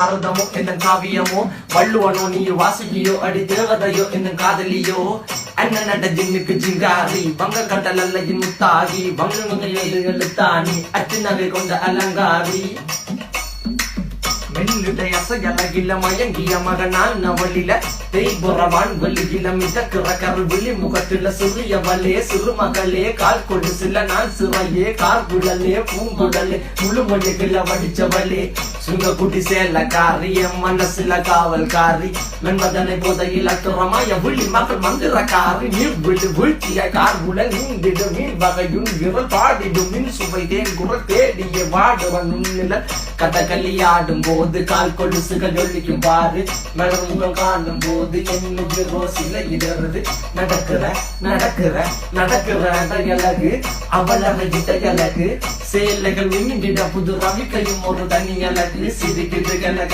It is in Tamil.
பாரதமோ என்ன காவியமோ வள்ளுவனோ நீ வாசிக்கியோ அடி தேவதையோ என்ன காதலியோ அண்ணன் நட ஜின்னுக்கு ஜிங்காரி வங்க கடல் அல்லையின் முத்தாகி வங்க எழுத்தாணி அச்சு நகை கொண்ட அலங்காரி மெல்லுடைய அசையலகில மயங்கிய மகனான் நவளில தேய்புறவான் வெளியில மிதக்கிற கரு விழி முகத்துல சிறியவளே சிறுமகளே கால் கொடு சில நான் சிறையே கார்குழலே பூங்குடலே முழுமொழிகள வடிச்சவளே சுங்க குட்டி சேலக்காரி என் மனசுல காவல்காரி மென்பதனை போதையில் அத்துறமாய விழி மகள் மந்திரக்காரி நீர் விழு வீழ்த்திய கார்குல நீந்திடு மீன் வகையும் விரல் பாடிடும் மின் சுவை தேன் குரல் தேடிய வாடுவன் நுண்ணில கதகளி ஆடும் போது கால் கொலுசுகள் ஒழிக்கும் பாரு மலர் முகம் காணும் போது என்னுக்கு ரோசில இடறது நடக்கிற நடக்கிற நடக்கிற அழகு அவளக இடையழகு சேலைகள் மின்னிட புது ரவிக்கையும் ஒரு தனி அழகு சிரிக்குது